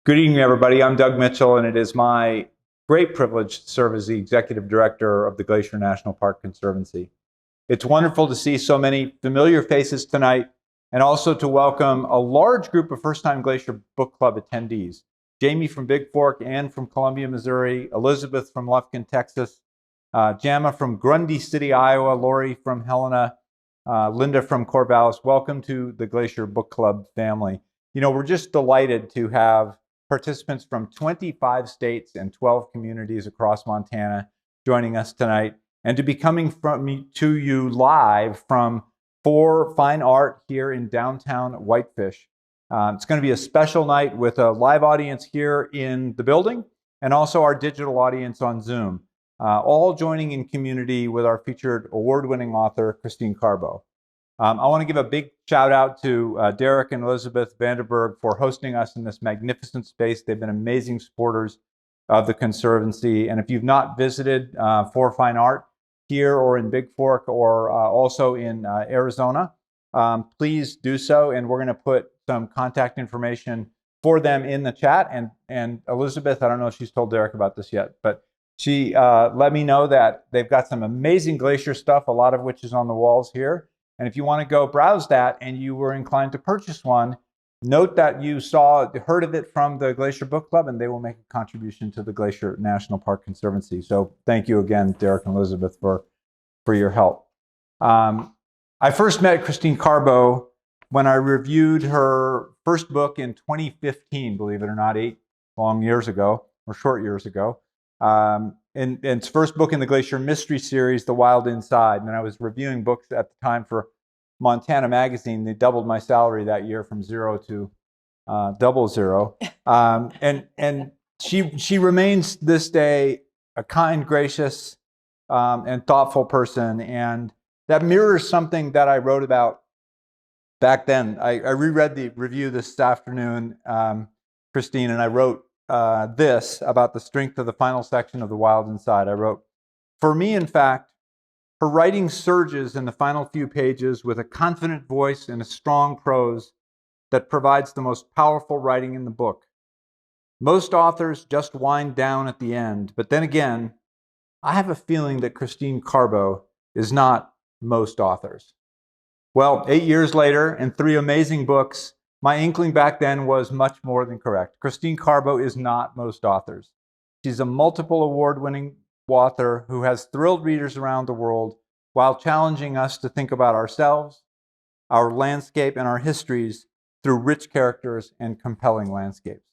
Good evening, everybody. I'm Doug Mitchell, and it is my great privilege to serve as the Executive Director of the Glacier National Park Conservancy. It's wonderful to see so many familiar faces tonight, and also to welcome a large group of first-time Glacier Book Club attendees. Jamie from Big Fork, Ann from Columbia, Missouri, Elizabeth from Lufkin, Texas, Jama from Grundy City, Iowa, Lori from Helena, Linda from Corvallis. Welcome to the Glacier Book Club family. You know, we're just delighted to have participants from 25 states and 12 communities across Montana joining us tonight, and to be coming to you live from For Fine Art here in downtown Whitefish. It's going to be a special night with a live audience here in the building and also our digital audience on Zoom, all joining in community with our featured award-winning author, Christine Carbo. I want to give a big shout out to Derek and Elizabeth Vanderberg for hosting us in this magnificent space. They've been amazing supporters of the Conservancy. And if you've not visited For Fine Art here or in Big Fork or also in Arizona, please do so. And we're going to put some contact information for them in the chat. And Elizabeth, I don't know if she's told Derek about this yet, but she let me know that they've got some amazing glacier stuff, a lot of which is on the walls here. And if you want to go browse that and you were inclined to purchase one, note that you heard of it from the Glacier Book Club, and they will make a contribution to the Glacier National Park Conservancy. So thank you again, Derek and Elizabeth, for your help. I first met Christine Carbo when I reviewed her first book in 2015, believe it or not, 8 long years ago, or short years ago. And its first book in the Glacier Mystery Series, The Wild Inside. And I was reviewing books at the time for Montana Magazine. They doubled my salary that year from 0 to 00. And she remains this day a kind, gracious, and thoughtful person. And that mirrors something that I wrote about back then. I reread the review this afternoon, Christine, and I wrote this about the strength of the final section of The Wild Inside. I wrote, "For me, in fact, her writing surges in the final few pages with a confident voice and a strong prose that provides the most powerful writing in the book. Most authors just wind down at the end, but then again, I have a feeling that Christine Carbo is not most authors." Well, 8 years later and 3 amazing books, my inkling back then was much more than correct. Christine Carbo is not most authors. She's a multiple award-winning author who has thrilled readers around the world while challenging us to think about ourselves, our landscape, and our histories through rich characters and compelling landscapes.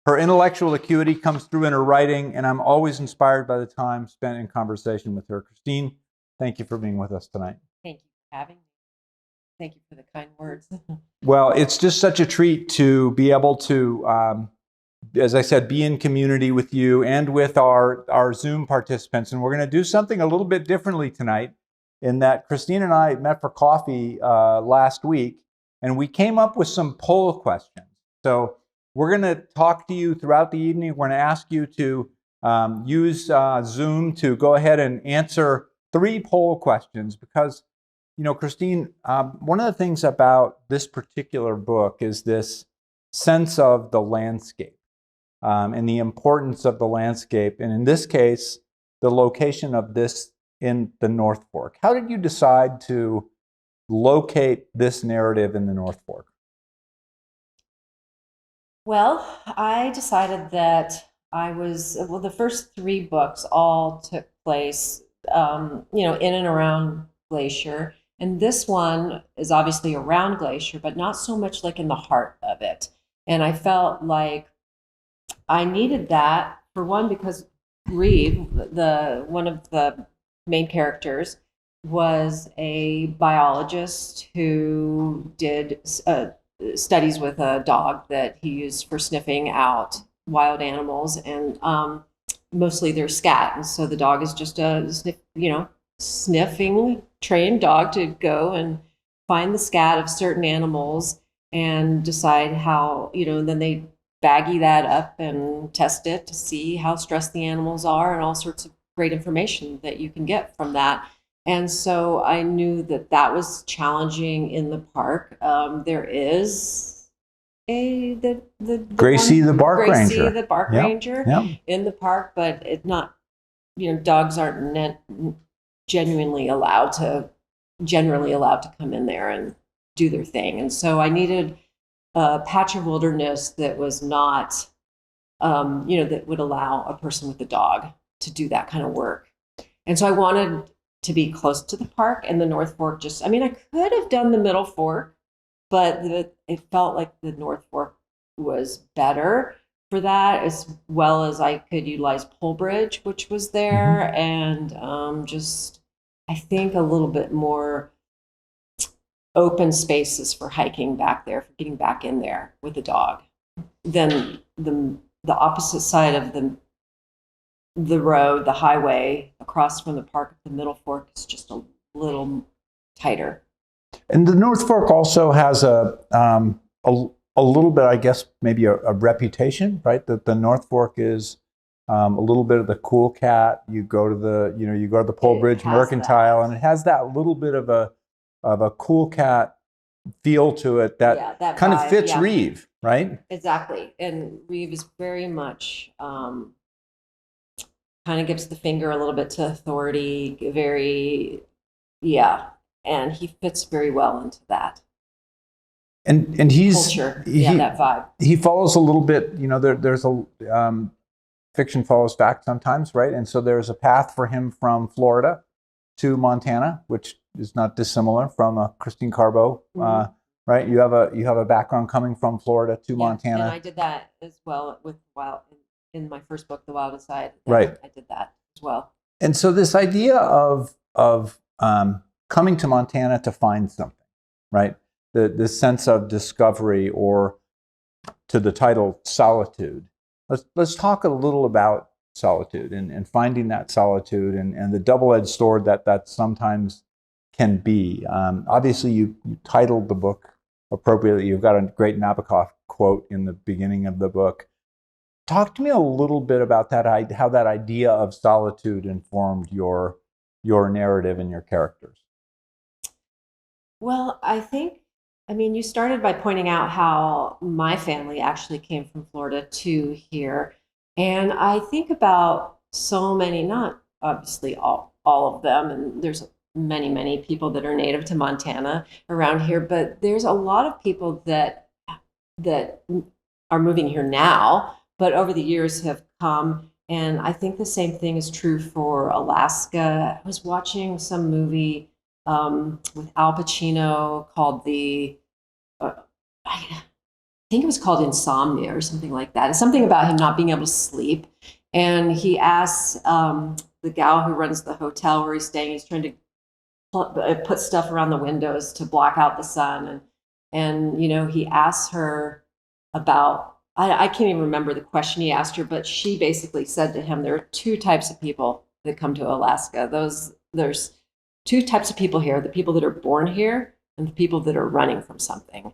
Her intellectual acuity comes through in her writing, and I'm always inspired by the time spent in conversation with her. Christine, thank you for being with us tonight. Thank you for having me. Thank you for the kind words. Well, it's just such a treat to be able to, as I said, be in community with you and with our Zoom participants. And we're going to do something a little bit differently tonight in that Christine and I met for coffee last week, and we came up with some poll questions. So we're going to talk to you throughout the evening. We're going to ask you to use Zoom to go ahead and answer 3 poll questions because, you know, Christine, one of the things about this particular book is this sense of the landscape and the importance of the landscape. And in this case, the location of this in the North Fork. How did you decide to locate this narrative in the North Fork? Well, I decided that the first 3 books all took place, in and around Glacier. And this one is obviously around Glacier, but not so much like in the heart of it. And I felt like I needed that, for one, because Reed, one of the main characters, was a biologist who did studies with a dog that he used for sniffing out wild animals, and mostly their scat. And so the dog is just a sniffing trained dog to go and find the scat of certain animals and decide how, then they baggie that up and test it to see how stressed the animals are and all sorts of great information that you can get from that. And so I knew that was challenging in the park. There is the Gracie the Bark Gracie Ranger. the Bark Yep, Ranger yep. in the park, but it's not, dogs aren't generally allowed to come in there and do their thing. And so I needed a patch of wilderness that was not, that would allow a person with a dog to do that kind of work. And so I wanted to be close to the park, and the North Fork I could have done the Middle Fork, but it felt like the North Fork was better for that, as well as I could utilize Polebridge, which was there, and I think a little bit more open spaces for hiking back there, for getting back in there with a dog. Then the opposite side of the road, the highway across from the park, the Middle Fork is just a little tighter. And the North Fork also has a little bit, I guess, maybe a reputation, right? That the North Fork is a little bit of the cool cat. You go to the Polebridge Mercantile, and it has that little bit of a cool cat feel to it that kind of fits Reeve, right? Exactly. And Reeve is very much kind of gives the finger a little bit to authority, and he fits very well into that. And he's culture, that vibe. He follows a little bit, there's a fiction follows fact sometimes, right? And so there's a path for him from Florida to Montana, which is not dissimilar from Christine Carbo, right? You have a background coming from Florida to Montana. And I did that as well with in my first book, The Wildest Side. Right. I did that as well. And so this idea of coming to Montana to find something, right? The sense of discovery, or to the title Solitude. Let's talk a little about solitude and finding that solitude and the double-edged sword that sometimes can be. Obviously, you titled the book appropriately. You've got a great Nabokov quote in the beginning of the book. Talk to me a little bit about that, how that idea of solitude informed your narrative and your characters. Well, you started by pointing out how my family actually came from Florida to here. And I think about so many, not obviously all of them, and there's many, many people that are native to Montana around here, but there's a lot of people that are moving here now, but over the years have come. And I think the same thing is true for Alaska. I was watching some movie with Al Pacino called I think it was called Insomnia or something like that. It's something about him not being able to sleep. And he asks the gal who runs the hotel where he's staying, he's trying to put stuff around the windows to block out the sun. And he asks her about, I can't even remember the question he asked her, but she basically said to him, there are two types of people that come to Alaska. There's two types of people here, the people that are born here and the people that are running from something.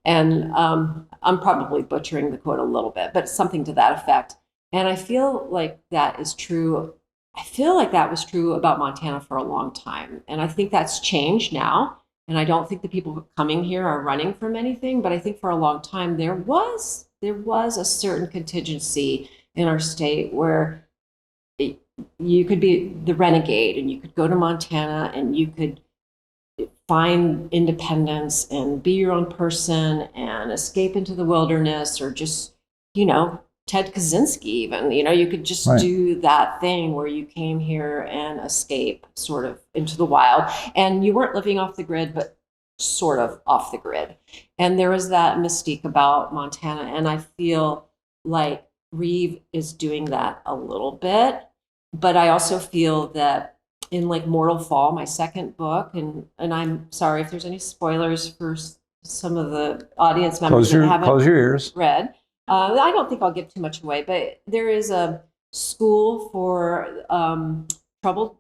And I'm probably butchering the quote a little bit, but something to that effect. And I feel like that is true. I feel like that was true about Montana for a long time. And I think that's changed now. And I don't think the people coming here are running from anything, but I think for a long time there was a certain contingency in our state where you could be the renegade and you could go to Montana and you could find independence and be your own person and escape into the wilderness, or just, Ted Kaczynski even, you could just do that thing where you came here and escape sort of into the wild, and you weren't living off the grid, but sort of off the grid. And there was that mystique about Montana. And I feel like Reeve is doing that a little bit, but I also feel that in Mortal Fall, my second book, and I'm sorry if there's any spoilers for some of the audience members that haven't close your ears. read. I don't think I'll give too much away, but there is a school for troubled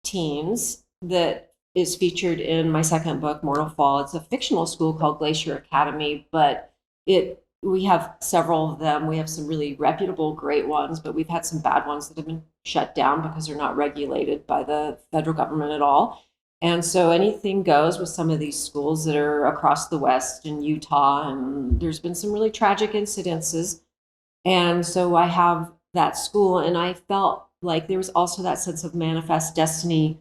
teens that is featured in my second book, Mortal Fall. It's a fictional school called Glacier Academy, but we have several of them. We have some really reputable, great ones, but we've had some bad ones that have been shut down because they're not regulated by the federal government at all. And so anything goes with some of these schools that are across the West in Utah. And there's been some really tragic incidences. And so I have that school, and I felt like there was also that sense of manifest destiny,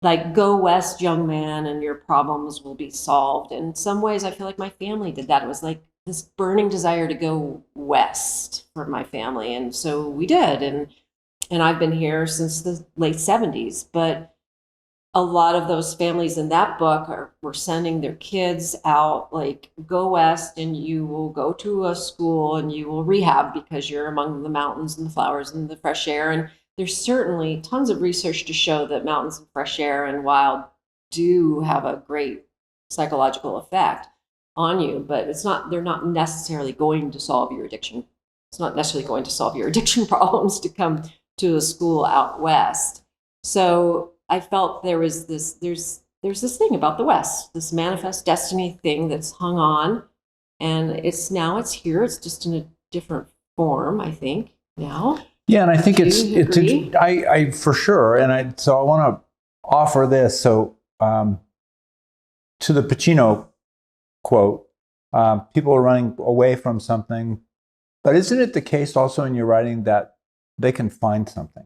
like go west, young man, and your problems will be solved. And in some ways, I feel like my family did that. It was like this burning desire to go west for my family, and so we did. And I've been here since the late 70s, but a lot of those families in that book were sending their kids out, like go west and you will go to a school and you will rehab because you're among the mountains and the flowers and the fresh air. And there's certainly tons of research to show that mountains and fresh air and wild do have a great psychological effect on you, but they're not necessarily going to solve your addiction. It's not necessarily going to solve your addiction problems to come to a school out west. So I felt there's this thing about the West, this manifest destiny thing that's hung on, and it's here. It's just in a different form, I think now. Yeah, and I think agree? I for sure, and so I want to offer this. So to the Pacino quote, people are running away from something, but isn't it the case also in your writing that they can find something?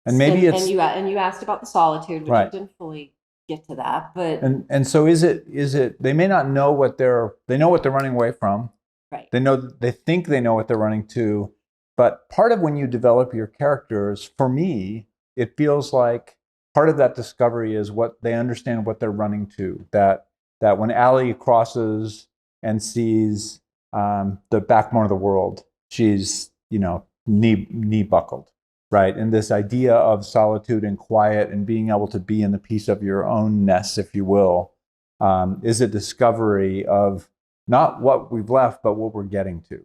And maybe and you asked about the solitude, which right. I didn't fully get to that, but and so is it they may not know they know what they're running away from, right? They think they know what they're running to, but part of when you develop your characters, for me, it feels like part of that discovery is what they understand what they're running to. That when Allie crosses and sees the backbone of the world, she's knee buckled. Right. And this idea of solitude and quiet and being able to be in the peace of your own nest, if you will, is a discovery of not what we've left, but what we're getting to.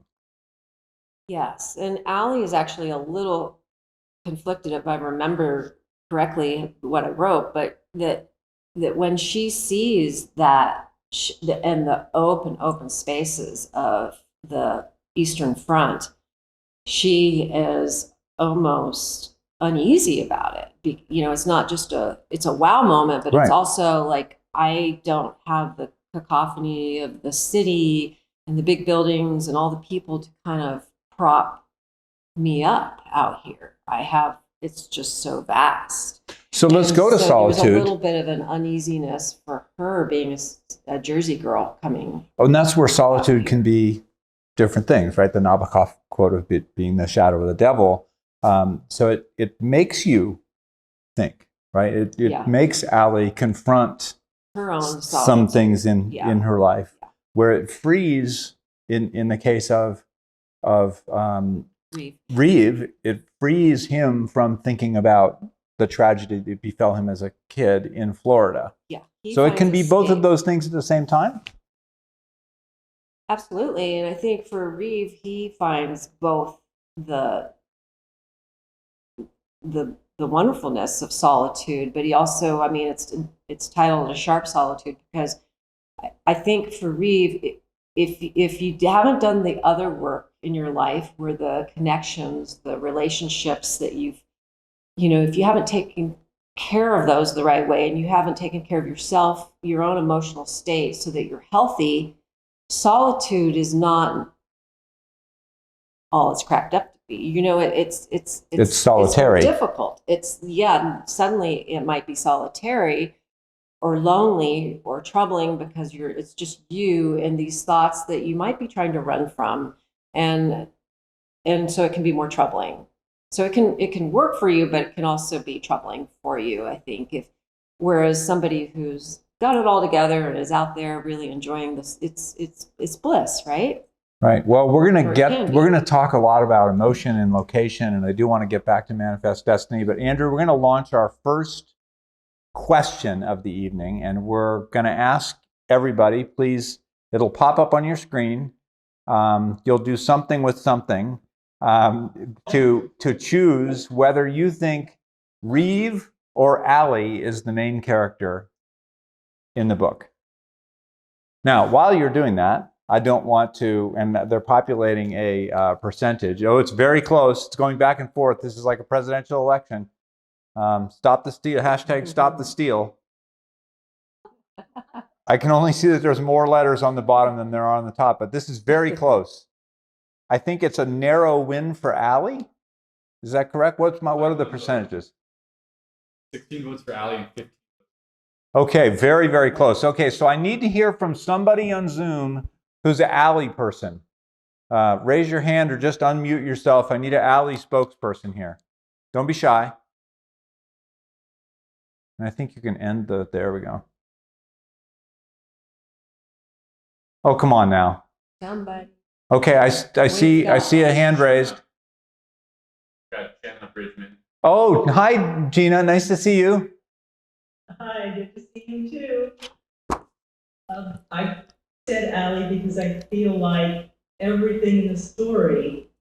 Yes. And Allie is actually a little conflicted, if I remember correctly what I wrote, but that when she sees that and the open spaces of the Eastern Front, she is almost uneasy about it. It's not just it's a wow moment, but Right. It's also like, I don't have the cacophony of the city and the big buildings and all the people to kind of prop me up out here. It's just so vast. So let's go to solitude. There's a little bit of an uneasiness for her being a Jersey girl coming. Oh, and that's where solitude can be different things, right? The Nabokov quote of it being the shadow of the devil. So it makes you think, right? It makes Allie confront her own some things in her life, where it frees, in the case of Reeve, it frees him from thinking about the tragedy that befell him as a kid in Florida. Yeah. So it can be both of those things at the same time? Absolutely. And I think for Reeve, he finds both the wonderfulness of solitude, but he also, it's titled A Sharp Solitude because I think for Reeve, if you haven't done the other work in your life, where the connections, the relationships that if you haven't taken care of those the right way and you haven't taken care of yourself, your own emotional state so that you're healthy, solitude is not all it's cracked up to be. It's solitary. It's difficult. Suddenly it might be solitary or lonely or troubling because it's just you and these thoughts that you might be trying to run from. And so it can be more troubling. So it can work for you, but it can also be troubling for you, I think. Whereas somebody who's got it all together and is out there really enjoying this, it's bliss, right? Right. Well, we're going to talk a lot about emotion and location, and I do want to get back to Manifest Destiny. But Andrew, we're going to launch our first question of the evening, and we're going to ask everybody, please, it'll pop up on your screen. You'll do something with something to choose whether you think Reeve or Allie is the main character in the book. Now, while you're doing that, I don't want to, and they're populating a percentage. Oh, it's very close. It's going back and forth. This is like a presidential election. Stop the steal. Hashtag stop the steal. I can only see that there's more letters on the bottom than there are on the top, but this is very close. I think it's a narrow win for Allie. Is that correct? What are the percentages? 16 votes for Allie and 15. Okay, very, very close. Okay, so I need to hear from somebody on Zoom who's an Allie person. Raise your hand or just unmute yourself. I need an Allie spokesperson here. Don't be shy. And I think you can end there we go. Oh, come on now. Somebody. Okay, I see a hand raised. Got Jenna Bridgman. Oh, hi, Gina. Nice to see you. Hi, good to see you too. I said Allie because I feel like everything in the story,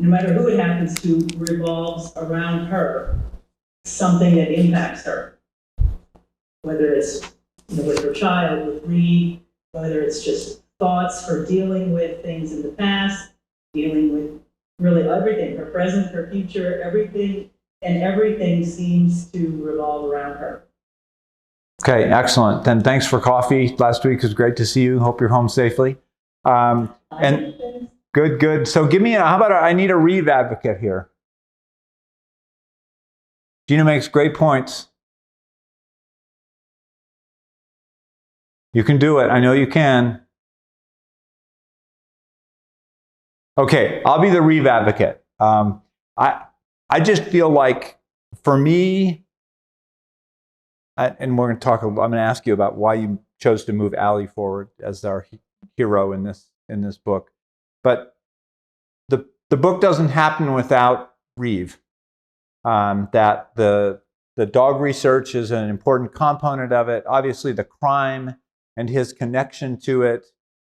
no matter who it happens to, revolves around her, something that impacts her. Whether it's with her child, with Reed, whether it's just thoughts, her dealing with things in the past, dealing with really everything, her present, her future, everything, and everything seems to revolve around her. Okay, excellent. Then thanks for coffee last week. It was great to see you. Hope you're home safely. And good. So give me how about I need a Reeve advocate here. Gina makes great points. You can do it. I know you can. Okay, I'll be the Reeve advocate. I just feel like for me, and we're going to talk. I'm going to ask you about why you chose to move Allie forward as our hero in this book. But the book doesn't happen without Reeve. That the dog research is an important component of it. Obviously, the crime and his connection to it.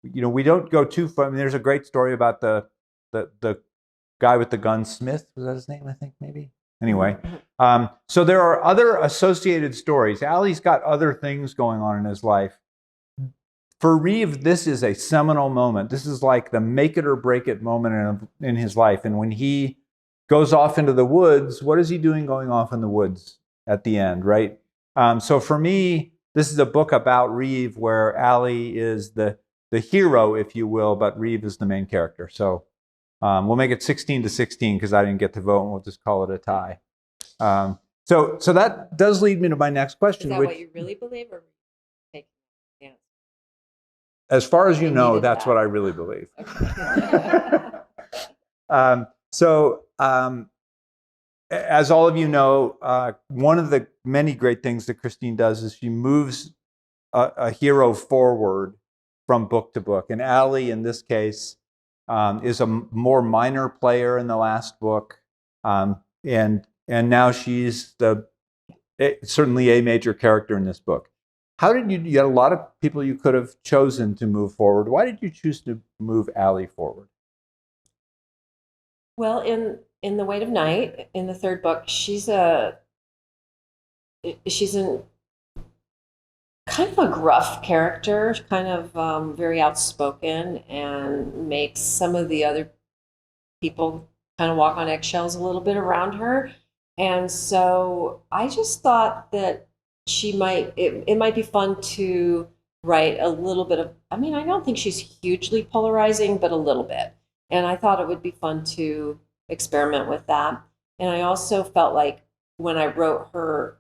We don't go too far. I mean, there's a great story about the guy with the gun, Smith. Was that his name? I think maybe. Anyway, so there are other associated stories. Allie's got other things going on in his life. For Reeve, this is a seminal moment. This is like the make it or break it moment in his life. And when he goes off into the woods, what is he doing going off in the woods at the end, right? So for me, this is a book about Reeve where Allie is the hero, if you will, but Reeve is the main character. So we'll make it 16-16 because I didn't get to vote, and we'll just call it a tie. So that does lead me to my next question. Is that what you really believe, or take yeah? As far as you know, needed that's that. what I really believe. Okay. As all of you know, one of the many great things that Christine does is she moves a hero forward from book to book. And Allie, in this case, is a more minor player in the last book, and now she's certainly a major character in this book. How did you had a lot of people you could have chosen to move forward. Why did you choose to move Allie forward? Well, in The Weight of Night, in the third book, she's an kind of a gruff character, kind of very outspoken, and makes some of the other people kind of walk on eggshells a little bit around her. And so I just thought that it might be fun to write a little bit of, I mean, I don't think she's hugely polarizing, but a little bit. And I thought it would be fun to experiment with that. And I also felt like when I brought her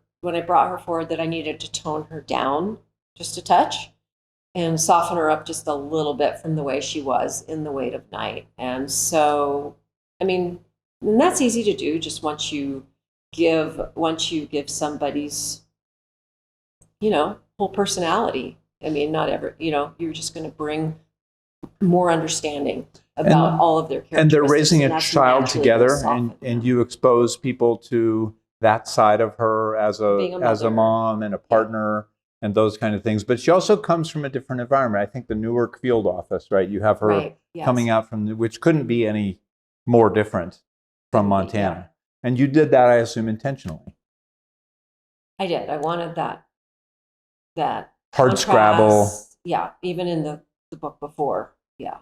forward, that I needed to tone her down just a touch and soften her up just a little bit from the way she was in The Weight of Night. And so, I mean, and that's easy to do just once you give somebody's, whole personality. I mean, not ever, you're just going to bring more understanding about all of their characteristics. And they're raising a child naturally together, gonna and you expose people to that side of her as a mother. mom and a partner and those kind of things. But she also comes from a different environment. I think the Newark field office, right? You have her Right, yes. coming out from which couldn't be any more different from Montana. Yeah. And you did that, I assume, intentionally. I did. I wanted that Hard contrast. scrabble. Yeah, even in the book before. Yeah.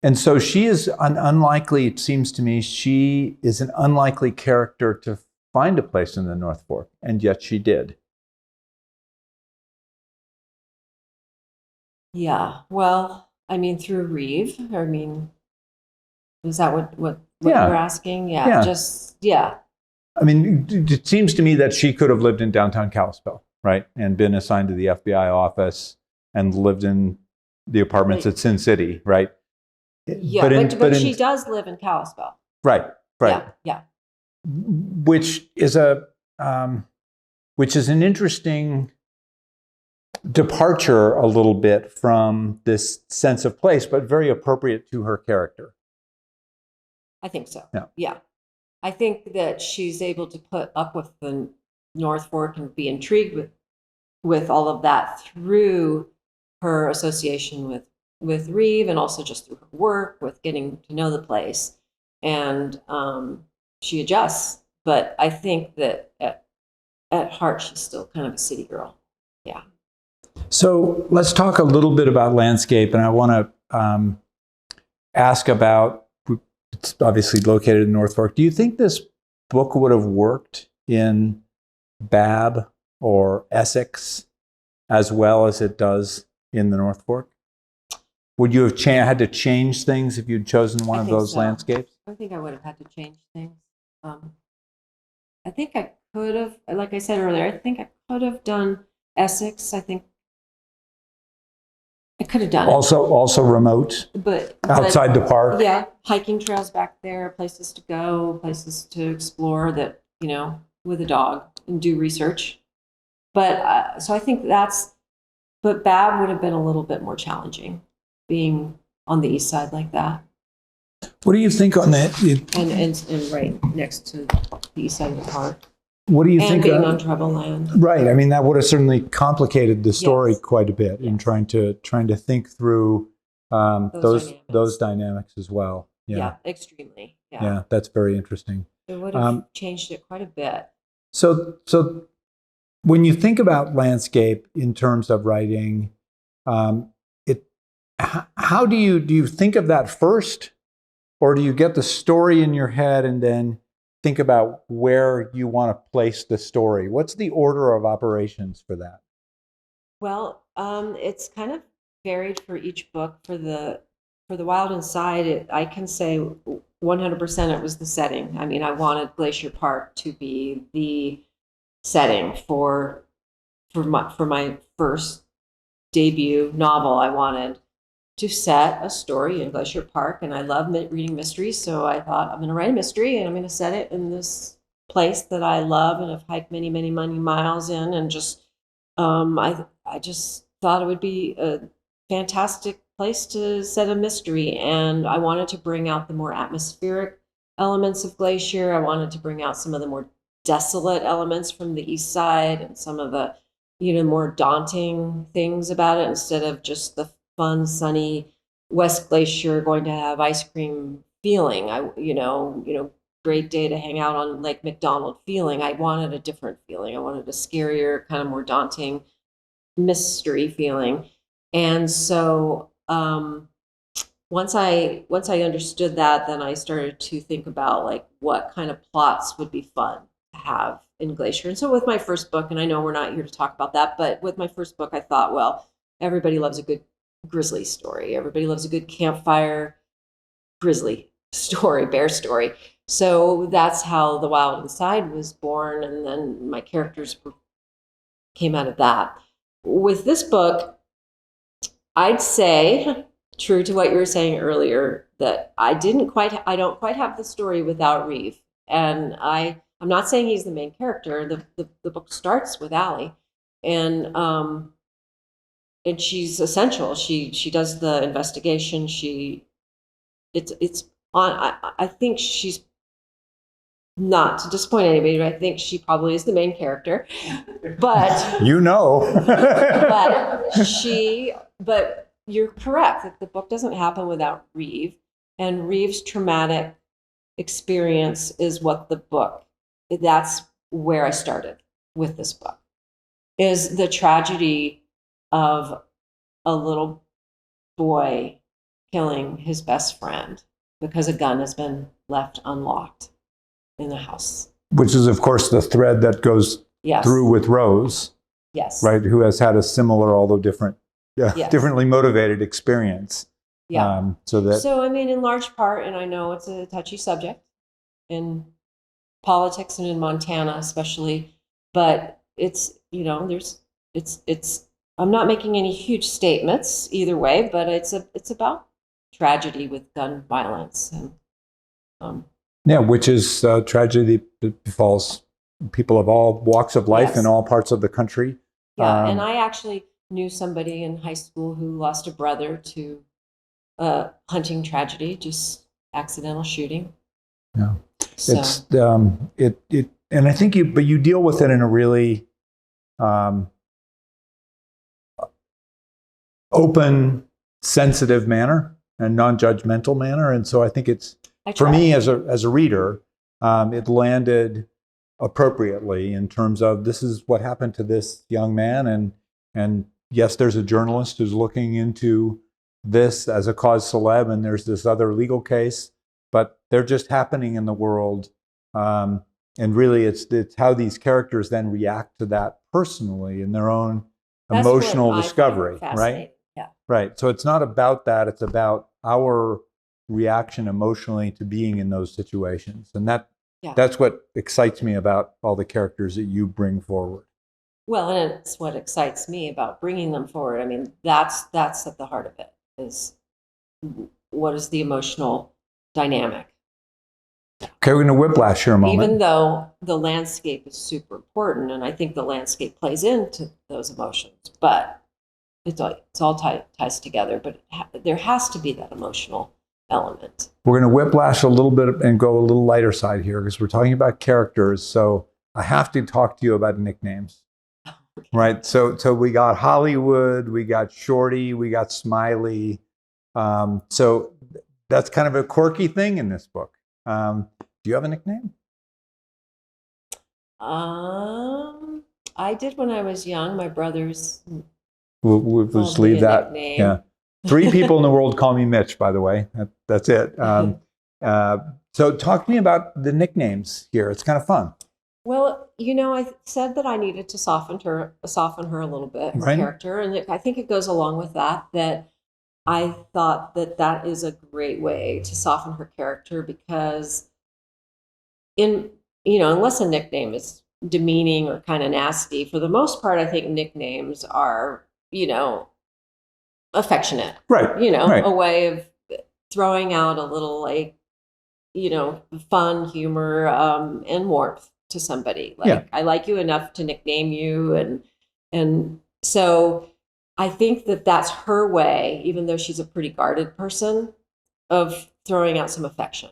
And so she is it seems to me, she is an unlikely character to find a place in the North Fork, and yet she did. Yeah. Well, I mean, through Reeve. I mean, is that what Yeah. you're asking? Yeah. Yeah. Just yeah. I mean, it seems to me that she could have lived in downtown Kalispell, right, and been assigned to the FBI office and lived in the apartments at Sin City, right? Yeah, but she does live in Kalispell. right, right, Yeah. which is an interesting departure a little bit from this sense of place, but very appropriate to her character. I think so. Yeah. Yeah. I think that she's able to put up with the North Fork and be intrigued with all of that through her association with Reeve, and also just through her work with getting to know the place. And she adjusts, but I think that at heart she's still kind of a city girl. Yeah. So let's talk a little bit about landscape, and I want to ask about. It's obviously located in North Fork. Do you think this book would have worked in Babb or Essex as well as it does in the North Fork? Would you have had to change things if you'd chosen one of those landscapes? I think I would have had to change things. I think I could have, like I said earlier, I think I could have done Essex. I think I could have done also remote, but outside the park. Yeah, hiking trails back there, places to go, places to explore that, with a dog and do research. But so I think but Babb would have been a little bit more challenging being on the east side like that. What do you think on that? And right next to the east side of the park. What do you and think? Being on tribal land. Right. I mean, that would have certainly complicated the story Yes. quite a bit in trying to think through those dynamics as well. Yeah, extremely. Yeah, that's very interesting. It would have changed it quite a bit. So when you think about landscape in terms of writing, how do you think of that first, or do you get the story in your head and then think about where you want to place the story? What's the order of operations for that? Well, it's kind of varied for each book. For the Wild Inside, I can say 100% it was the setting. I mean, I wanted Glacier Park to be the setting for my first debut novel. I wanted to set a story in Glacier Park, and I love reading mysteries, so I thought I'm going to write a mystery, and I'm going to set it in this place that I love and have hiked many, many, many miles in, and just I just thought it would be a fantastic place to set a mystery, and I wanted to bring out the more atmospheric elements of Glacier. I wanted to bring out some of the more desolate elements from the east side and some of the more daunting things about it, instead of just the fun, sunny West Glacier going to have ice cream feeling. Great day to hang out on Lake McDonald feeling. I wanted a different feeling. I wanted a scarier, kind of more daunting mystery feeling. And so once I understood that, then I started to think about like what kind of plots would be fun to have in Glacier. And so with my first book, and I know we're not here to talk about that, but with my first book, I thought, well, everybody loves a good grizzly story. Everybody loves a good campfire grizzly story, bear story. So that's how The Wild Inside was born, and then my characters came out of that. With this book, I'd say, true to what you were saying earlier, that I don't quite have the story without Reeve. And I'm not saying he's the main character. The book starts with Allie, and she's essential. She does the investigation. I think she's, not to disappoint anybody, but I think she probably is the main character. But but you're correct that the book doesn't happen without Reeve, and Reeve's traumatic experience is what that's where I started with this book, is the tragedy of a little boy killing his best friend because a gun has been left unlocked in the house. Which is, of course, the thread that goes through with Rose. Yes. Right, who has had a similar, although different, Yes. differently motivated experience. Yeah. So I mean, in large part, and I know it's a touchy subject in politics and in Montana especially, but it's, I'm not making any huge statements either way, but it's about tragedy with gun violence. And yeah, which is a tragedy that befalls people of all walks of life Yes. in all parts of the country. yeah, and I actually knew somebody in high school who lost a brother to hunting tragedy, just accidental shooting. Yeah. So It's and I think you deal with it in a really open, sensitive manner and non-judgmental manner, and so I think it's for me as a reader, it landed appropriately in terms of this is what happened to this young man, and yes, there's a journalist who's looking into this as a cause célèbre, and there's this other legal case, but they're just happening in the world. And really, it's how these characters then react to that personally in their own that's emotional what I discovery, find right? fascinating. Yeah. Right. So it's not about that. It's about our reaction emotionally to being in those situations, and that's what excites me about all the characters that you bring forward. Well, and it's what excites me about bringing them forward. I mean, that's at the heart of it, is what is the emotional dynamic. Okay, we're going to whiplash here a moment. Even though the landscape is super important, and I think the landscape plays into those emotions, but it's all ties together. But there has to be that emotional element. We're going to whiplash a little bit and go a little lighter side here because we're talking about characters. So I have to talk to you about nicknames. Okay. Right. So we got Hollywood, we got Shorty, we got Smiley. So that's kind of a quirky thing in this book. Do you have a nickname? I did when I was young. My brothers. We'll just leave that. Nickname. Yeah. 3 people in the world call me Mitch, by the way. That's it. So talk to me about the nicknames here. It's kind of fun. Well, I said that I needed to soften her a little bit, her Right. character, and I think it goes along with that. That I thought that is a great way to soften her character, because unless a nickname is demeaning or kind of nasty, for the most part, I think nicknames are affectionate. Right. Right. A way of throwing out a little fun, humor, and warmth to somebody. I like you enough to nickname you, and so I think that's her way, even though she's a pretty guarded person, of throwing out some affection.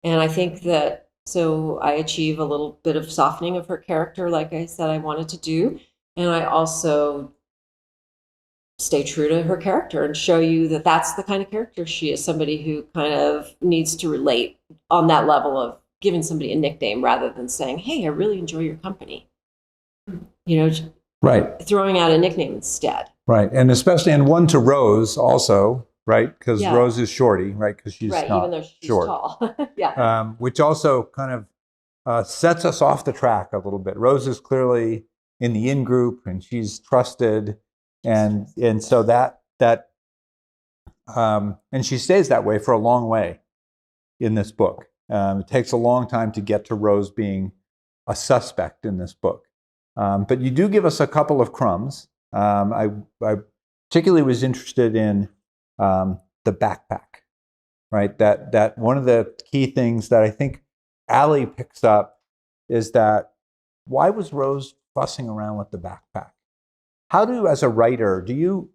And I think that so I achieve a little bit of softening of her character, like I said I wanted to do, and I also stay true to her character and show you that that's the kind of character she is, somebody who kind of needs to relate on that level of giving somebody a nickname rather than saying, hey, I really enjoy your company. Right. Throwing out a nickname instead. Right. And especially, and one to Rose also, right? Because Rose is Shorty, right? Because she's not even though she's short. tall. Yeah. Which also kind of sets us off the track a little bit. Rose is clearly in the in group and she's trusted. And so that and she stays that way for a long way in this book. It takes a long time to get to Rose being a suspect in this book. But you do give us a couple of crumbs. I particularly was interested in the backpack, right? That one of the key things that I think Allie picks up is that why was Rose fussing around with the backpack? How do, as a writer, do you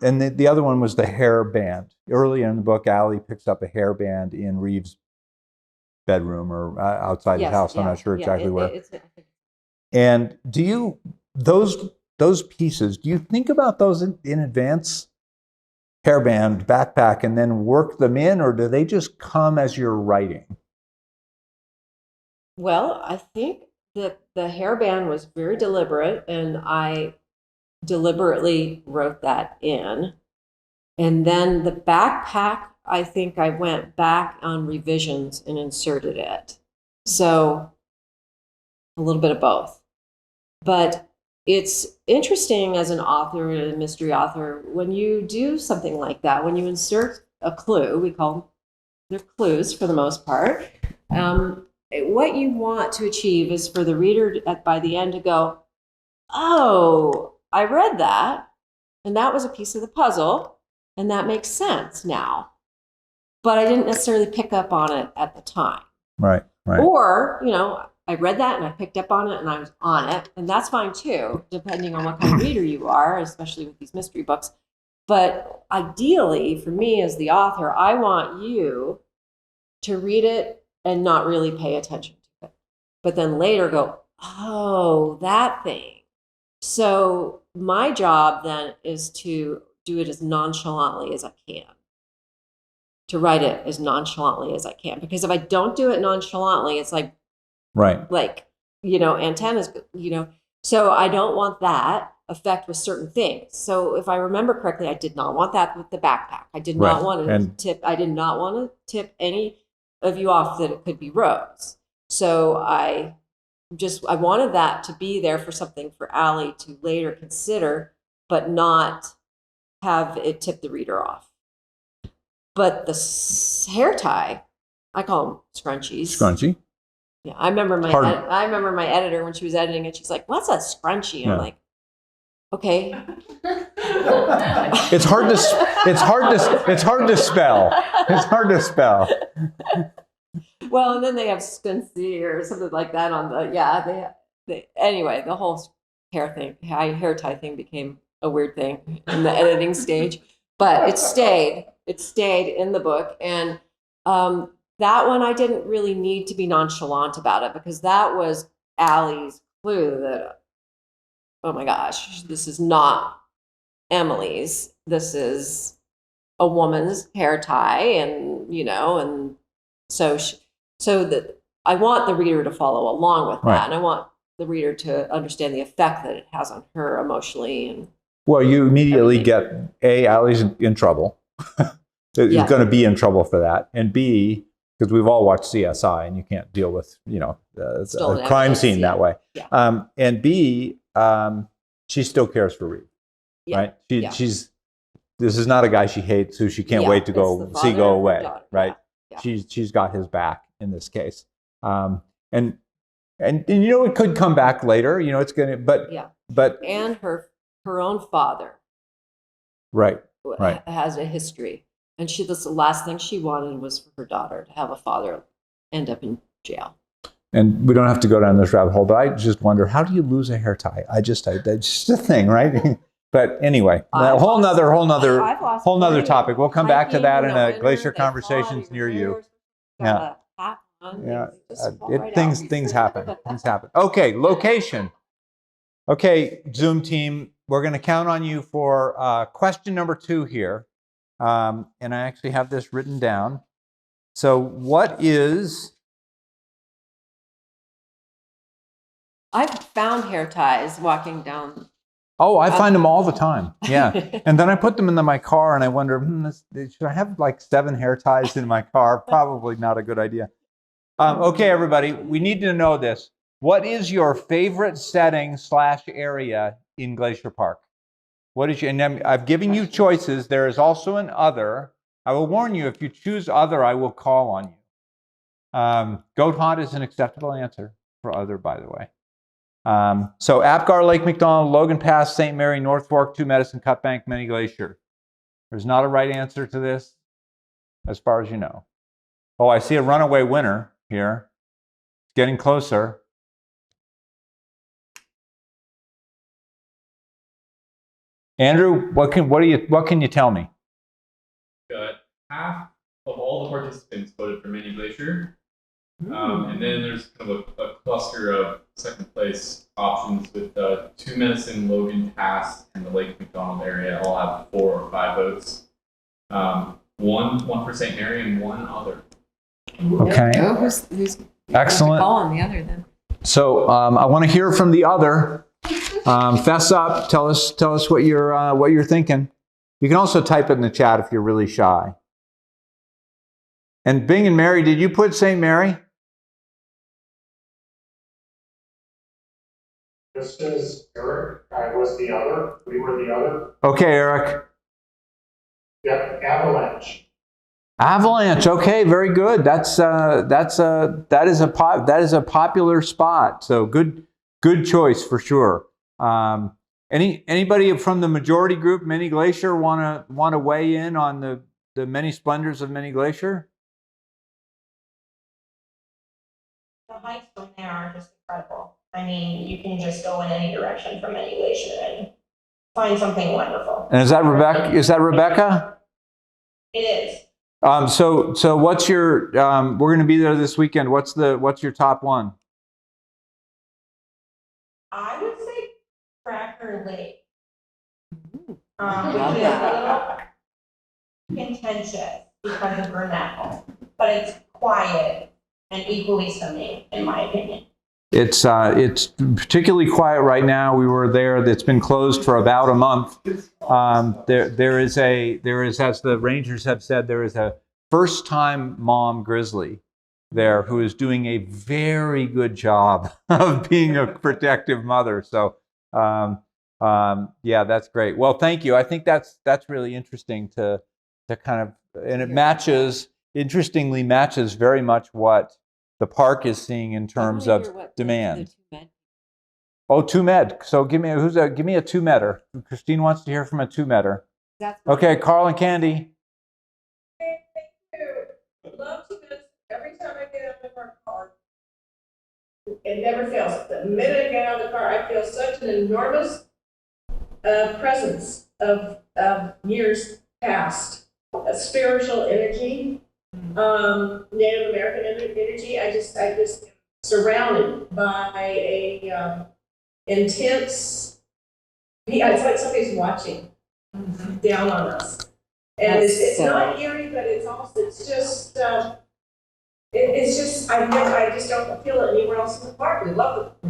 and the other one was the hairband. Early in the book, Allie picks up a hairband in Reeves' bedroom or outside his house. I'm not sure exactly where. And do you, those pieces, do you think about those in advance? Hairband, backpack, and then work them in, or do they just come as you're writing? Well, I think that the hairband was very deliberate, and I deliberately wrote that in. And then the backpack, I think I went back on revisions and inserted it. So a little bit of both. But it's interesting as an author, a mystery author, when you do something like that, when you insert a clue, we call them, they're clues for the most part. What you want to achieve is for the reader by the end to go, oh, I read that, and that was a piece of the puzzle, and that makes sense now. But I didn't necessarily pick up on it at the time. Right. Or, I read that and I picked up on it and I was on it. And that's fine too, depending on what kind of reader you are, especially with these mystery books. But ideally, for me as the author, I want you to read it and not really pay attention to it. But then later go, oh, that thing. So my job then is to do it as nonchalantly as I can. To write it as nonchalantly as I can. Because if I don't do it nonchalantly, it's like, antennas, so I don't want that effect with certain things. So if I remember correctly, I did not want that with the backpack. I did not want to tip any of you off that it could be Rose. So I wanted that to be there for something for Allie to later consider, but not have it tip the reader off. But the hair tie, I call them scrunchies. Scrunchy. Yeah, I remember my editor when she was editing it. She's like, "What's a scrunchie?" I'm like, "Okay." It's hard to spell. It's hard to spell. Well, and then they have scunsy or something like that on the anyway, the whole hair tie thing became a weird thing in the editing stage, but it stayed in the book. And that one, I didn't really need to be nonchalant about it because that was Allie's clue that, oh my gosh, this is not Emily's. This is a woman's hair tie, and and so that I want the reader to follow along with that, and I want the reader to understand the effect that it has on her emotionally. And well, you immediately get Allie's in trouble. He's going to be in trouble for that, and B, because we've all watched CSI, and you can't deal with a crime scene that way. Yeah. And B, she still cares for Reed, right? She's this is not a guy she hates who she can't wait to go away, right? Yeah. She's got his back in this case, and it could come back later. It's going to, but and her own father, right, has a history. And that's the last thing she wanted was for her daughter to have a father end up in jail. And we don't have to go down this rabbit hole, but I just wonder, how do you lose a hair tie? That's just a thing, right? But anyway, a whole nother topic. We'll come back to that in a Glacier Conversations near you. Yeah. Things happen. Things happen. Okay, location. Okay, Zoom team, we're going to count on you for question number 2 here. And I actually have this written down. So what is... I've found hair ties walking down. Oh, I find them all the time. Yeah. And then I put them into my car and I wonder, should I have like 7 hair ties in my car? Probably not a good idea. Okay, everybody, we need to know this. What is your favorite setting / area in Glacier Park? And I've given you choices. There is also an other. I will warn you, if you choose other, I will call on you. Goat Haunt is an acceptable answer for other, by the way. So Apgar, Lake McDonald, Logan Pass, St. Mary, North Fork, Two Medicine, Cut Bank, Many Glacier. There's not a right answer to this, as far as you know. Oh, I see a runaway winner here. It's getting closer. Andrew, what can you tell me? Half of all the participants voted for Many Glacier. And then there's kind of a cluster of second place options with Two Medicine, Logan Pass, and the Lake McDonald area all have 4 or 5 votes. One for St. Mary and 1 other. Okay. Oh, who's excellent. Call on the other then. So I want to hear from the other. Fess up. Tell us what you're thinking. You can also type it in the chat if you're really shy. And Bing and Mary, did you put St. Mary? This is Eric. I was the other. We were the other. Okay, Eric. Yep, Avalanche. Avalanche. Okay, very good. That is a popular spot. So good choice for sure. Anybody from the majority group, Many Glacier, want to weigh in on the many splendors of Many Glacier? The hikes from there are just incredible. I mean, you can just go in any direction from any glacier and find something wonderful. And is that Rebecca? Is that Rebecca? It is. So what's your? We're going to be there this weekend. What's your top one? I would say Cracker Lake. Love Which is that. a little contentious because of Brunel, but it's quiet and equally stunning, in my opinion. It's particularly quiet right now. We were there. It's been closed for about a month. There is, as the rangers have said, there is a first-time mom grizzly there who is doing a very good job of being a protective mother. So, yeah, that's great. Well, thank you. I think that's really interesting to kind of, and it interestingly matches very much what the park is seeing in terms of demand. Oh, 2-med. So give me a 2-medder. Christine wants to hear from a 2-medder. Okay, Carl and Candy. Thank you. Love to this. Every time I get out of our car, it never fails. The minute I get out of the car, I feel such an enormous presence of years past, a spiritual energy, Native American energy. I just surrounded by a intense. It's like somebody's watching down on us, and it's not eerie, but it's just. It's just I just don't feel it anywhere else in the park. We love a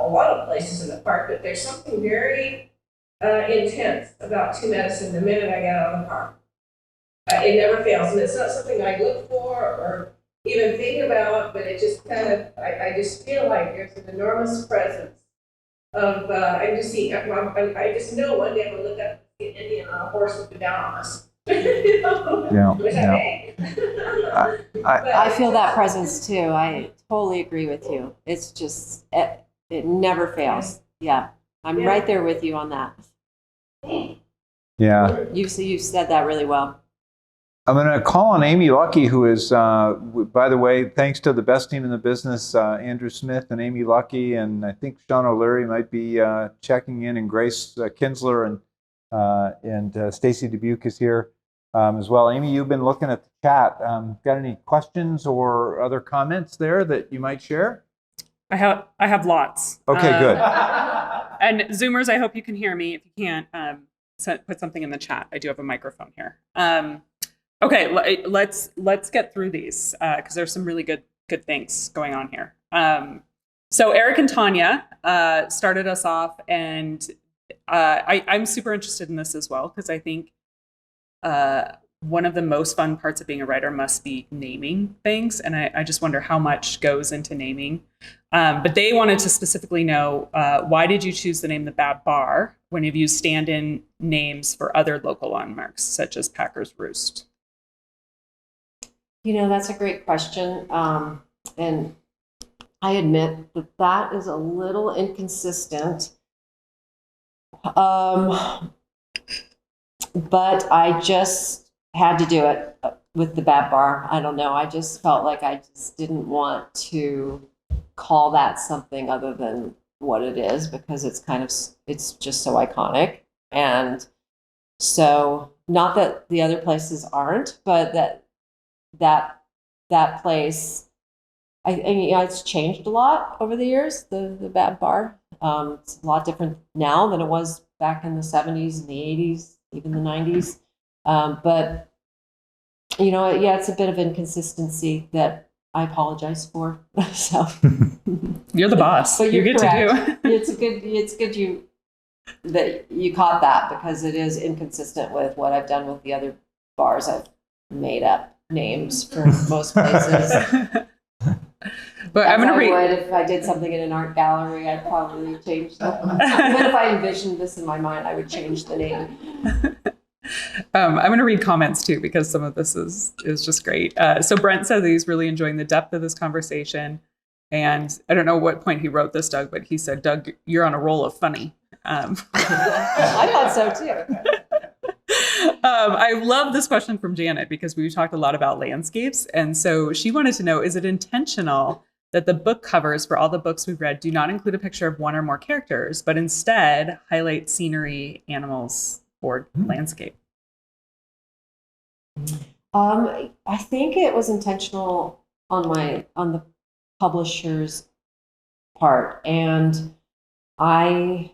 lot of places in the park, but there's something very intense about 2-Medicine the minute I get out of the park. It never fails, and it's not something I look for or even think about, but it just kind of I just feel like there's an enormous presence of I just know one day I'm gonna look up and see an Indian on a horse with a down on us. You know? I feel that presence too. I totally agree with you. It's just, it never fails. Yeah. I'm right there with you on that. Yeah. You said that really well. I'm going to call on Amy Lucky, who is, by the way, thanks to the best team in the business, Andrew Smith and Amy Lucky, and I think Sean O'Leary might be checking in, and Grace Kinsler and Stacy Dubuque is here as well. Amy, you've been looking at the chat. Got any questions or other comments there that you might share? I have lots. Okay, good. And Zoomers, I hope you can hear me. If you can't, put something in the chat. I do have a microphone here. Okay, let's get through these because there's some really good things going on here. So Eric and Tanya started us off, and I'm super interested in this as well because I think one of the most fun parts of being a writer must be naming things, and I just wonder how much goes into naming. But they wanted to specifically know, why did you choose the name The Bad Bar when you've used stand-in names for other local landmarks, such as Packer's Roost? You know, that's a great question. And I admit that is a little inconsistent. But I just had to do it with The Bad Bar. I don't know. I just felt like I just didn't want to call that something other than what it is because it's just so iconic. And so, not that the other places aren't, but that place, it's changed a lot over the years, the Bad Bar. It's a lot different now than it was back in the 70s and the 80s, even the 90s. But, it's a bit of inconsistency that I apologize for. So You're the boss. But you get correct. to do. It's good that you caught that because it is inconsistent with what I've done with the other bars. I've made up names for most places. But I'm As going to I read. would if I did something in an art gallery, I'd probably change the. Even if I envisioned this in my mind, I would change the name. I'm going to read comments too, because some of this is just great. So Brent says he's really enjoying the depth of this conversation. And I don't know what point he wrote this, Doug, but he said, Doug, you're on a roll of funny. I thought so too. I love this question from Janet because we talked a lot about landscapes. And so she wanted to know, is it intentional that the book covers for all the books we've read do not include a picture of one or more characters, but instead highlight scenery, animals, or landscape? I think it was intentional on the publisher's part, and I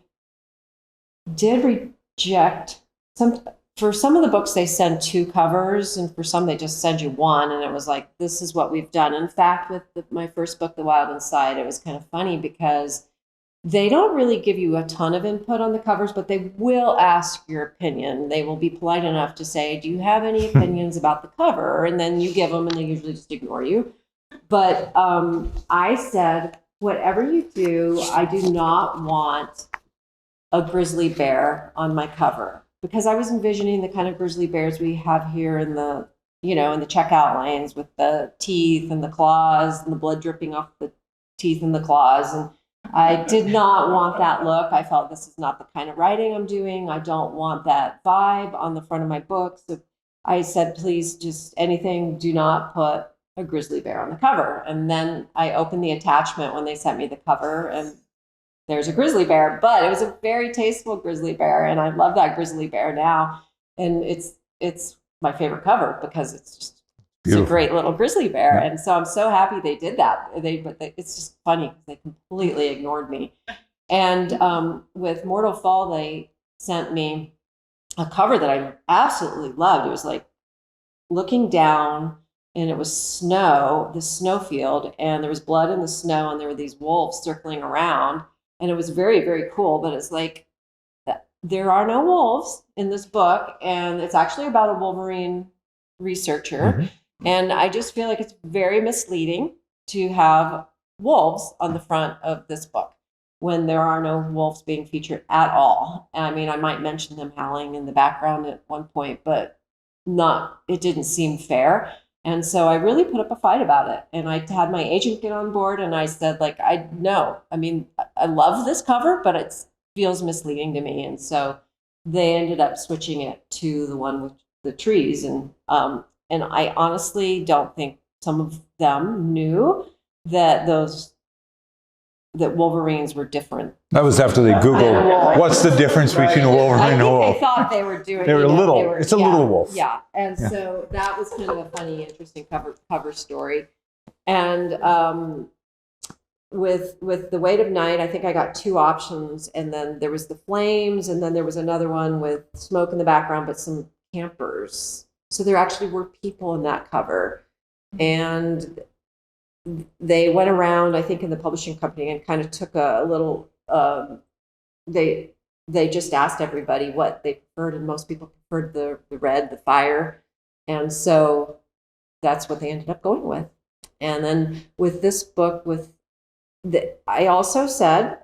did reject for some of the books. They send 2 covers, and for some they just send you 1, and it was like, this is what we've done. In fact, with my first book, The Wild Inside, it was kind of funny because they don't really give you a ton of input on the covers, but they will ask your opinion. They will be polite enough to say, do you have any opinions about the cover? And then you give them, and they usually just ignore you. But I said, whatever you do, I do not want a grizzly bear on my cover, because I was envisioning the kind of grizzly bears we have here in the checkout lanes with the teeth and the claws and the blood dripping off the teeth and the claws. And I did not want that look. I felt this is not the kind of writing I'm doing. I don't want that vibe on the front of my books. So I said, please, just anything, do not put a grizzly bear on the cover. And then I opened the attachment when they sent me the cover, and there's a grizzly bear, but it was a very tasteful grizzly bear, and I love that grizzly bear now. And it's my favorite cover because it's a great little grizzly bear. And so I'm so happy they did that. It's just funny because they completely ignored me. And with Mortal Fall, they sent me a cover that I absolutely loved. It was like looking down, and it was snow, the snowfield, and there was blood in the snow, and there were these wolves circling around, and it was very, very cool. But it's like, there are no wolves in this book, and it's actually about a Wolverine researcher. Mm-hmm. And I just feel like it's very misleading to have wolves on the front of this book when there are no wolves being featured at all. I mean, I might mention them howling in the background at one point, but it didn't seem fair. And so I really put up a fight about it. And I had my agent get on board, and I said, I love this cover, but it feels misleading to me. And so they ended up switching it to the one with the trees. And I honestly don't think some of them knew that Wolverines were different. That was after they Googled what's the difference between a Wolverine and a wolf. They thought they were doing. They were little. It's a little wolf. Yeah, and so that was kind of a funny, interesting cover story. And with The Weight of Night, I think I got 2 options, and then there was the flames, and then there was another one with smoke in the background, but some campers. So there actually were people in that cover, and they went around, I think, in the publishing company and kind of took a little. They just asked everybody what they preferred, and most people preferred the red, the fire, and so that's what they ended up going with. And then with this book, I also said,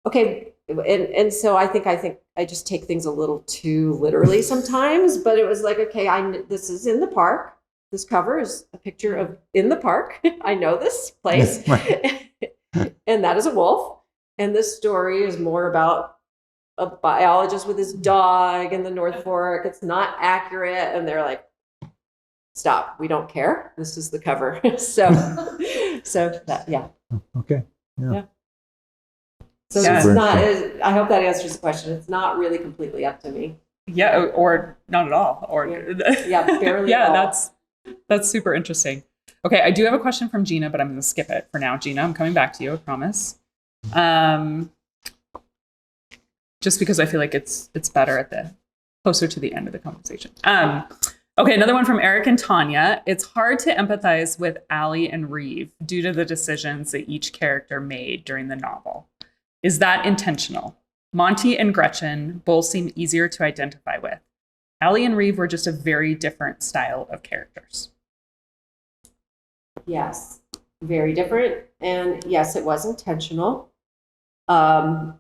okay, and so I think I just take things a little too literally sometimes, but it was like, okay, this is in the park. This cover is a picture of in the park. I know this place. And that is a wolf. And this story is more about a biologist with his dog in the North Fork. It's not accurate. And they're like, stop, we don't care. This is the cover. so that, yeah. Okay. Yeah. So it's not, I hope that answers the question. It's not really completely up to me. Yeah, or not at all. Or barely. Yeah, at all. that's super interesting. Okay, I do have a question from Gina, but I'm going to skip it for now. Gina, I'm coming back to you, I promise. Just because I feel like it's better closer to the end of the conversation. Okay, another one from Eric and Tanya. It's hard to empathize with Allie and Reeve due to the decisions that each character made during the novel. Is that intentional? Monty and Gretchen both seem easier to identify with. Allie and Reeve were just a very different style of characters. Yes. very different. And yes, it was intentional. I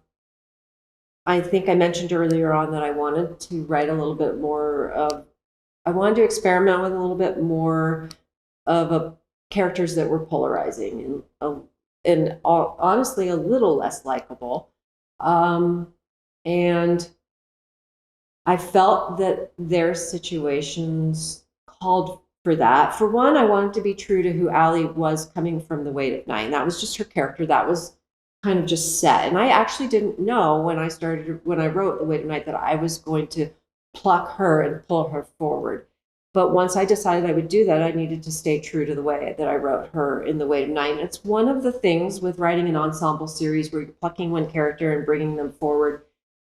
think I mentioned earlier on that I wanted to write a little bit more of, I wanted to experiment with a little bit more of characters that were polarizing and honestly a little less likable. And I felt that their situations called for that. For one, I wanted to be true to who Allie was coming from The Weight of Night. And that was just her character. That was kind of just set. And I actually didn't know when I wrote The Weight of Night that I was going to pluck her and pull her forward. But once I decided I would do that, I needed to stay true to the way that I wrote her in The Weight of Night. And it's one of the things with writing an ensemble series where you're plucking one character and bringing them forward.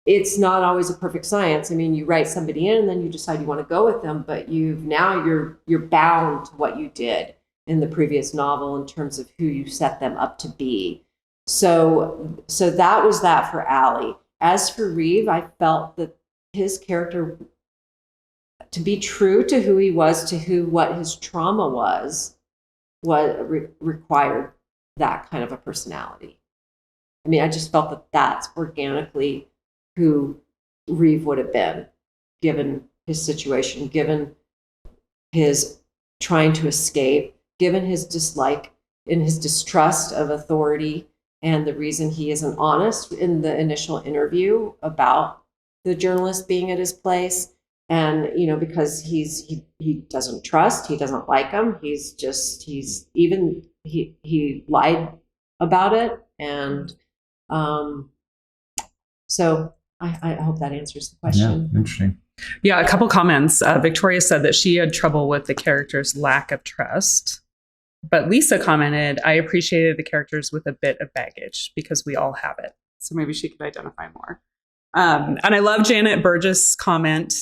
It's not always a perfect science. I mean, you write somebody in and then you decide you want to go with them, but you're bound to what you did in the previous novel in terms of who you set them up to be. So that was that for Allie. As for Reeve, I felt that his character, to be true to who he was, to what his trauma was required that kind of a personality. I mean, I just felt that that's organically who Reeve would have been, given his situation, given his trying to escape, given his dislike and his distrust of authority, and the reason he isn't honest in the initial interview about the journalist being at his place. And, because he doesn't trust, he doesn't like him. He lied about it. And so I hope that answers the question. Yeah, interesting. Yeah, a couple comments. Victoria said that she had trouble with the character's lack of trust. But Lisa commented, I appreciated the characters with a bit of baggage because we all have it. So maybe she could identify more. And I love Janet Burgess' comment.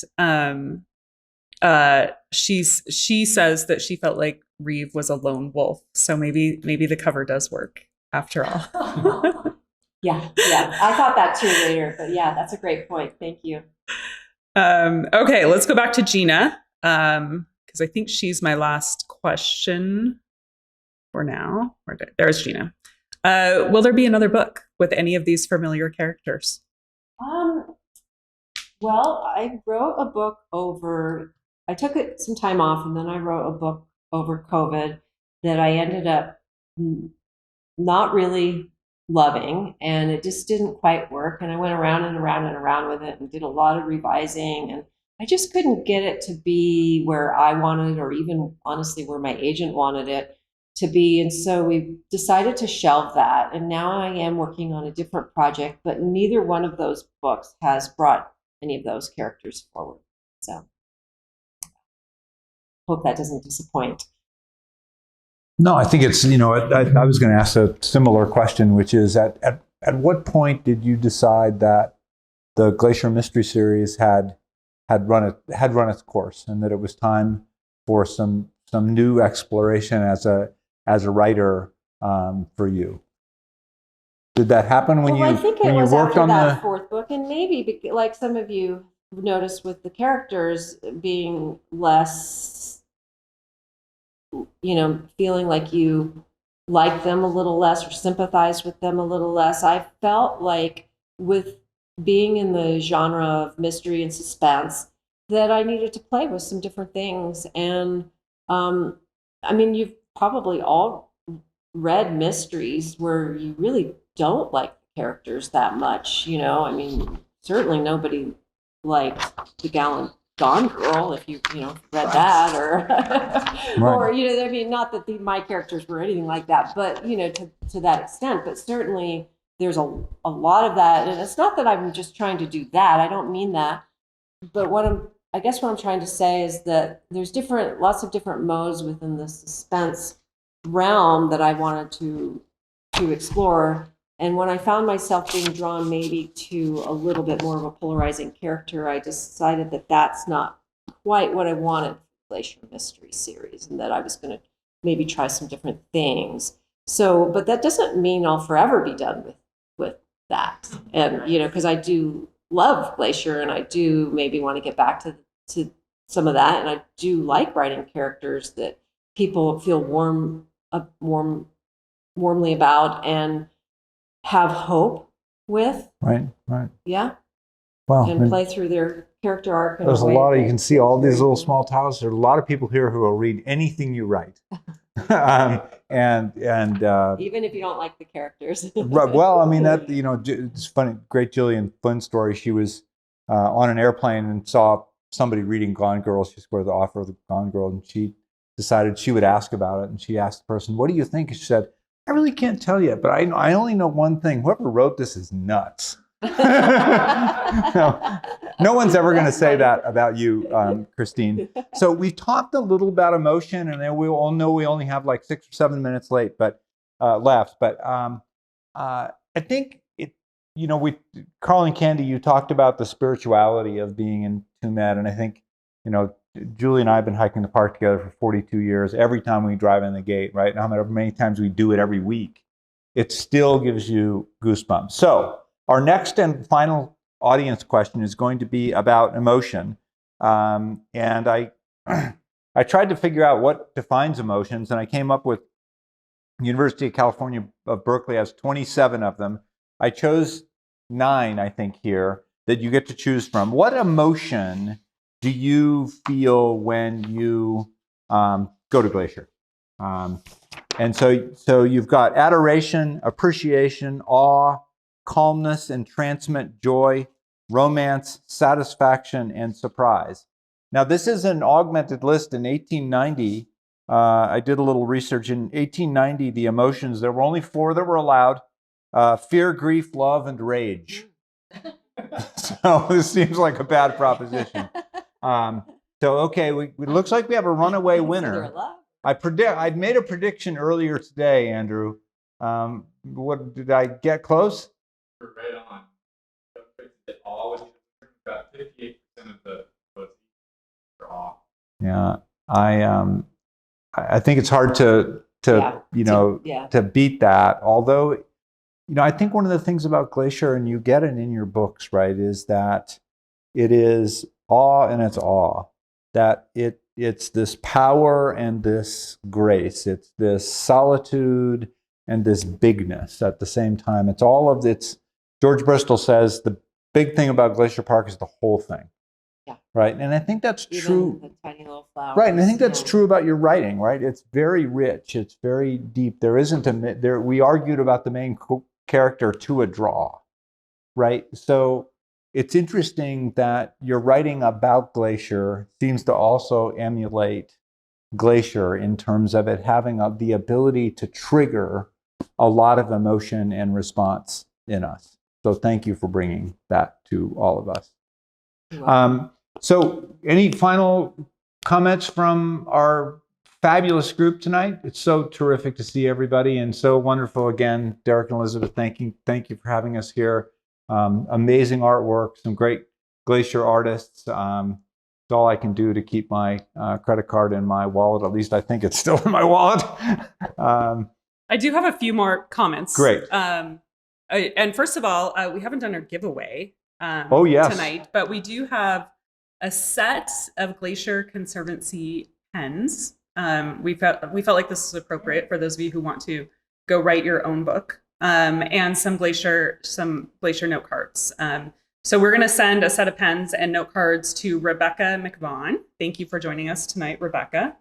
She says that she felt like Reeve was a lone wolf. So maybe the cover does work after all. Yeah. I thought that too later, but yeah, that's a great point. Thank you. Okay, let's go back to Gina, because I think she's my last question for now. There's Gina. Will there be another book with any of these familiar characters? Well, I wrote a book I took some time off, and then I wrote a book over COVID that I ended up not really loving, and it just didn't quite work. And I went around and around and around with it and did a lot of revising, and I just couldn't get it to be where I wanted, or even honestly where my agent wanted it to be. And so we decided to shelve that. And now I am working on a different project, but neither one of those books has brought any of those characters forward. So hope that doesn't disappoint. No, I think it's, I was going to ask a similar question, which is at what point did you decide that the Glacier Mystery Series had run its course, and that it was time for some new exploration as a writer for you? Did that happen when I think it when was you worked after on that the fourth book, and maybe like some of you noticed with the characters being less, feeling like you like them a little less or sympathize with them a little less. I felt like with being in the genre of mystery and suspense that I needed to play with some different things. And you've probably all read mysteries where you really don't like the characters that much. Certainly nobody liked the Gallant Gone Girl, if you read that, or Right. not that my characters were anything like that, but to that extent. But certainly there's a lot of that, and it's not that I'm just trying to do that. I don't mean that, but what I'm trying to say is that there's lots of different modes within the suspense realm that I wanted to explore. And when I found myself being drawn maybe to a little bit more of a polarizing character, I decided that that's not quite what I wanted for the Glacier Mystery Series, and that I was going to maybe try some different things. So, but that doesn't mean I'll forever be done with that. And, because I do love Glacier, and I do maybe want to get back to some of that. And I do like writing characters that people feel warm warmly about and have hope with. Right. Yeah. Well, And play through their character arc. In there's a way lot of, you that can see is all these very little cool. small towels. There are a lot of people here who will read anything you write. And Even if you don't like the characters. well, I mean, that, it's funny. Great Gillian Flynn story. She was on an airplane and saw somebody reading Gone Girl. She scored the offer of the Gone Girl, and she decided she would ask about it. And she asked the person, "What do you think?" And she said, "I really can't tell you, but I only know one thing. Whoever wrote this is nuts." No one's ever going to say that about you, Christine. So we've talked a little about emotion, and then we all know we only have like 6 or 7 minutes left. But I think Carl and Candy, you talked about the spirituality of being in Tumet, and I think, Julie and I have been hiking the park together for 42 years. Every time we drive in the gate, right, no matter how many times we do it every week, it still gives you goosebumps. So our next and final audience question is going to be about emotion. And I tried to figure out what defines emotions, and I came up with University of California of Berkeley has 27 of them. I chose 9, I think, here that you get to choose from. What emotion do you feel when you go to Glacier? And so you've got adoration, appreciation, awe, calmness, entrancement, joy, romance, satisfaction, and surprise. Now, this is an augmented list in 1890. I did a little research. In 1890, the emotions, there were only 4 that were allowed: fear, grief, love, and rage. So this seems like a bad proposition. Okay, it looks like we have a runaway winner. I'd made a prediction earlier today, Andrew. What did I get close? We're right on. All about 58% of the votes are off. Yeah, I think it's hard to beat that. Although, I think one of the things about Glacier, and you get it in your books, right, is that it is awe and it's awe. That it's this power and this grace. It's this solitude and this bigness at the same time. It's all of its. George Bristol says the big thing about Glacier Park is the whole thing. Yeah. Right. And I think that's true. The tiny little flowers. Right. And I think that's true about your writing, right? It's very rich. It's very deep. There isn't we argued about the main character to a draw. Right. So it's interesting that your writing about Glacier seems to also emulate Glacier in terms of it having the ability to trigger a lot of emotion and response in us. So thank you for bringing that to all of us. So any final comments from our fabulous group tonight? It's so terrific to see everybody, and so wonderful again. Derek and Elizabeth, thank you for having us here. Amazing artwork, some great Glacier artists. It's all I can do to keep my credit card in my wallet. At least I think it's still in my wallet. I do have a few more comments. Great. And first of all, we haven't done our giveaway tonight, but we do have a set of Glacier Conservancy pens. We felt like this is appropriate for those of you who want to go write your own book, and some Glacier note cards. So we're going to send a set of pens and note cards to Rebecca McVaughn. Thank you for joining us tonight, Rebecca.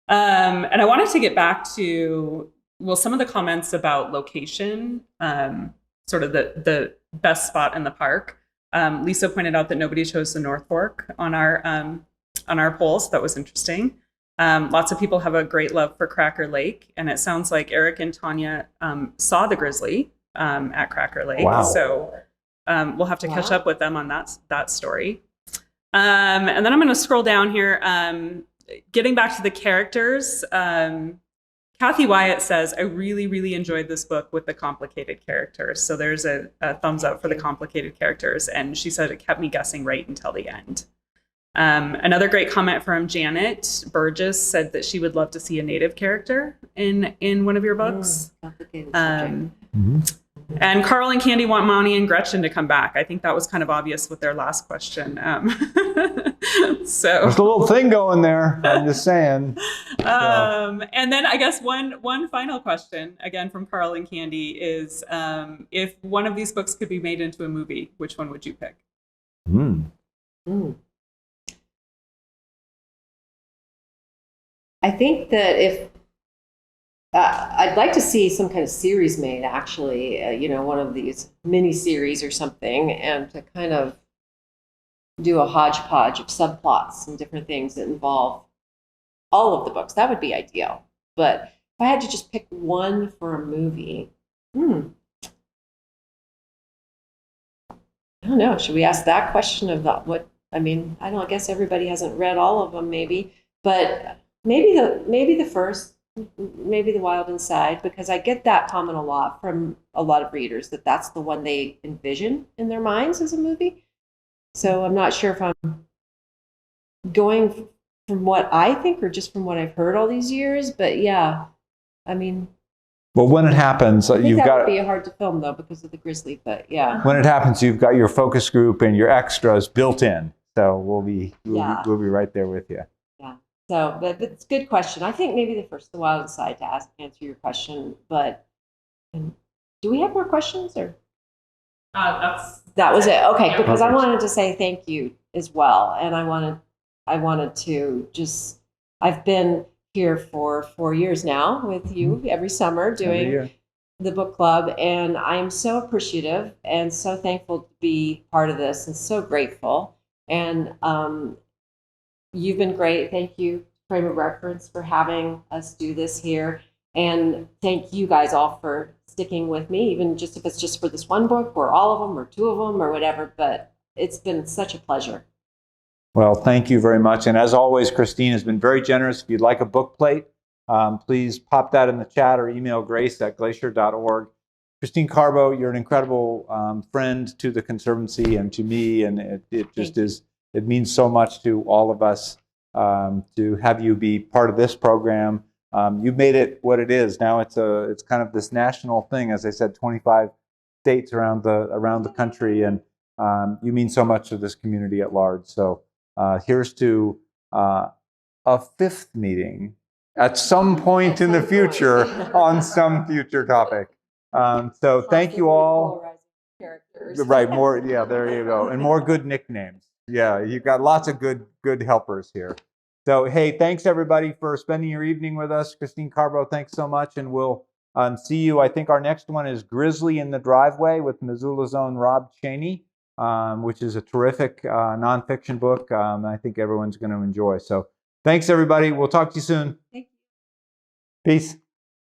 And I wanted to get back to some of the comments about location, sort of the best spot in the park. Lisa pointed out that nobody chose the North Fork on our poll, so that was interesting. Lots of people have a great love for Cracker Lake, and it sounds like Eric and Tanya saw the grizzly at Cracker Lake. Wow. So we'll have to catch up with them on that story. And then I'm going to scroll down here. Getting back to the characters, Kathy Wyatt says, I really, really enjoyed this book with the complicated characters. So there's a thumbs up for the complicated characters. And she said it kept me guessing right until the end. Another great comment from Janet Burgess said that she would love to see a native character in one of your books. Complicated subject. And Carl and Candy want Monty and Gretchen to come back. I think that was kind of obvious with their last question. So There's a little thing going there. I'm just saying. And then I guess one final question, again from Carl and Candy, is if one of these books could be made into a movie, which one would you pick? I think that if I'd like to see some kind of series made, actually, one of these mini series or something, and to kind of do a hodgepodge of subplots and different things that involve all of the books. That would be ideal. But if I had to just pick one for a movie, I don't know. Should we ask that question of what? I mean, I don't. I guess everybody hasn't read all of them, maybe, but maybe the first. Maybe The Wild Inside, because I get that comment a lot from a lot of readers that that's the one they envision in their minds as a movie. So I'm not sure if I'm going from what I think or just from what I've heard all these years. But yeah, I mean. Well, when it happens, I think you've that got. would be hard to film though because of the grizzly. But yeah. When it happens, you've got your focus group and your extras built in. So we'll be right there with you. So, but it's a good question. I think maybe The Wild Inside to answer your question. But do we have more questions or? That was it. Okay, because I wanted to say thank you as well, and I wanted to just. I've been here for 4 years now with you every summer doing the book club, and I am so appreciative and so thankful to be part of this, and so grateful. And you've been great. Thank you, Frame of Reference, for having us do this here. And thank you guys all for sticking with me, even just if it's just for this one book or all of them or two of them or whatever. But it's been such a pleasure. Well, thank you very much. And as always, Christine has been very generous. If you'd like a book plate, please pop that in the chat or email grace@glacier.org. Christine Carbo, you're an incredible friend to the Conservancy and to me, and it just is. It means so much to all of us to have you be part of this program. You've made it what it is. Now it's kind of this national thing. As I said, 25 states around the country, and you mean so much to this community at large. So here's to a fifth meeting at some point in the future on some future topic. So thank you all. Right, more. Yeah, there you go, and more good nicknames. Yeah, you've got lots of good helpers here. So, hey, thanks everybody for spending your evening with us. Christine Carbo, thanks so much, and we'll see you. I think our next one is Grizzly in the Driveway with Missoula's own Rob Cheney, which is a terrific nonfiction book. I think everyone's going to enjoy. So, thanks everybody. We'll talk to you soon. Thank you. Peace.